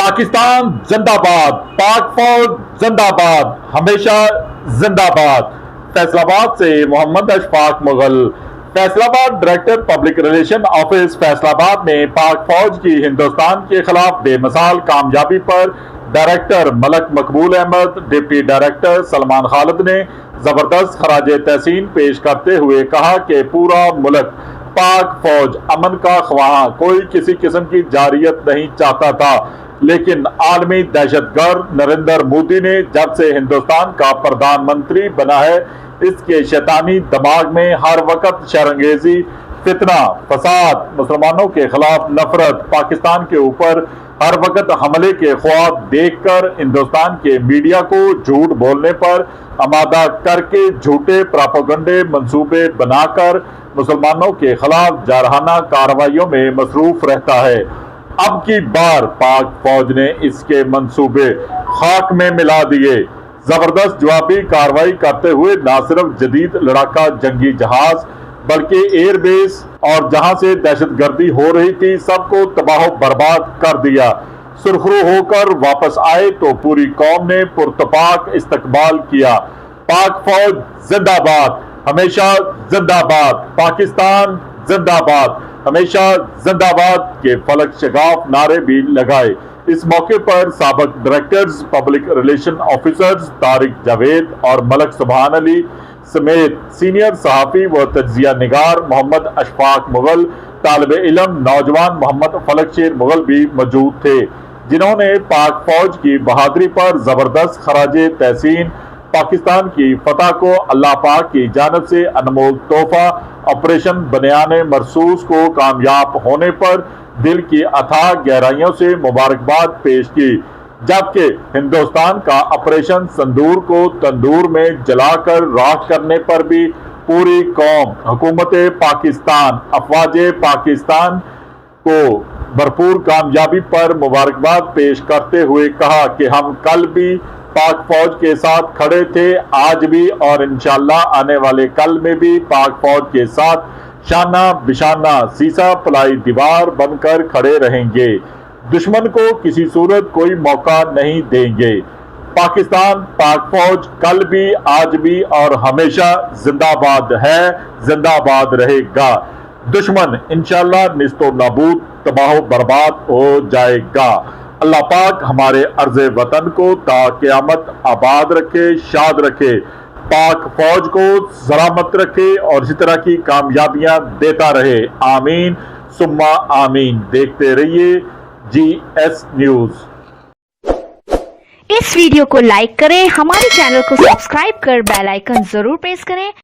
پاکستان زندہ باد، پاک فوج زندہ باد، ہمیشہ زندہ باد۔ فیصل آباد سے محمد اشفاق مغل۔ فیصل آباد director public relation office Faisal آباد میں پاک فوج کی ہندوستان کے خلاف بے مثال کامیابی پر ڈائریکٹر ملک مقبول احمد، ڈپٹی ڈائریکٹر سلمان خالد نے زبردست خراج تحسین پیش کرتے ہوئے کہا کہ پورا ملک پاک فوج امن کا خواہاں، کوئی کسی قسم کی جارحیت نہیں چاہتا تھا، لیکن عالمی دہشت گرد نریندر مودی نے جب سے ہندوستان کا پردھان منتری بنا ہے، اس کے شیطانی دماغ میں ہر وقت شرانگیزی، فتنہ، فساد، مسلمانوں کے خلاف نفرت، پاکستان کے اوپر ہر وقت حملے کے خواب دیکھ کر ہندوستان کے میڈیا کو جھوٹ بولنے پر آمادہ کر کے جھوٹے پراپیگنڈے منصوبے بنا کر مسلمانوں کے خلاف جارحانہ کارروائیوں میں مصروف رہتا ہے۔ اب کی بار پاک فوج نے اس کے منصوبے خاک میں ملا دیے۔ زبردست جوابی کارروائی کرتے ہوئے نہ صرف جدید لڑاکا جنگی جہاز بلکہ ایئر بیس اور جہاں سے دہشت گردی ہو رہی تھی سب کو تباہ و برباد کر دیا۔ سرخرو ہو کر واپس آئے تو پوری قوم نے پرتپاک استقبال کیا۔ پاک فوج زندہ باد، ہمیشہ زندہ باد، پاکستان زندہ باد، ہمیشہ زندہ باد کے فلک شگاف نعرے بھی لگائے۔ اس موقع پر سابق directors public relation officers Tariq Javed اور ملک سبحان علی سمیت سینئر صحافی و تجزیہ نگار محمد اشفاق مغل، طالب علم نوجوان محمد فلک شیر مغل بھی موجود تھے، جنہوں نے پاک فوج کی بہادری پر زبردست خراج تحسین، پاکستان کی فتح کو اللہ پاک کی جانب سے انمول تحفہ آپریشن بنیان مرصوص کو کامیاب ہونے پر دل کی اتھاہ گہرائیوں سے مبارکباد پیش کی، جبکہ ہندوستان کا آپریشن سندور کو تندور میں جلا کر راکھ کرنے پر بھی پوری قوم، حکومت پاکستان، افواج پاکستان کو بھرپور کامیابی پر مبارکباد پیش کرتے ہوئے کہا کہ ہم کل بھی پاک فوج کے ساتھ کھڑے تھے، آج بھی اور انشاءاللہ آنے والے کل میں بھی پاک فوج کے ساتھ شانہ بشانہ سیسا پلائی دیوار بن کر کھڑے رہیں گے، دشمن کو کسی صورت کوئی موقع نہیں دیں گے۔ پاکستان، پاک فوج کل بھی، آج بھی اور ہمیشہ زندہ باد ہے، زندہ باد رہے گا۔ دشمن انشاءاللہ نیست و نابود، تباہ و برباد ہو جائے گا۔ اللہ پاک ہمارے ارض وطن کو تا قیامت آباد رکھے، شاد رکھے، پاک فوج کو سلامت رکھے اور اسی طرح کی کامیابیاں دیتا رہے، آمین ثم آمین۔ دیکھتے رہیے GS نیوز۔ اس ویڈیو کو لائک کریں، ہمارے چینل کو سبسکرائب کر بیل آئیکن ضرور پریس کریں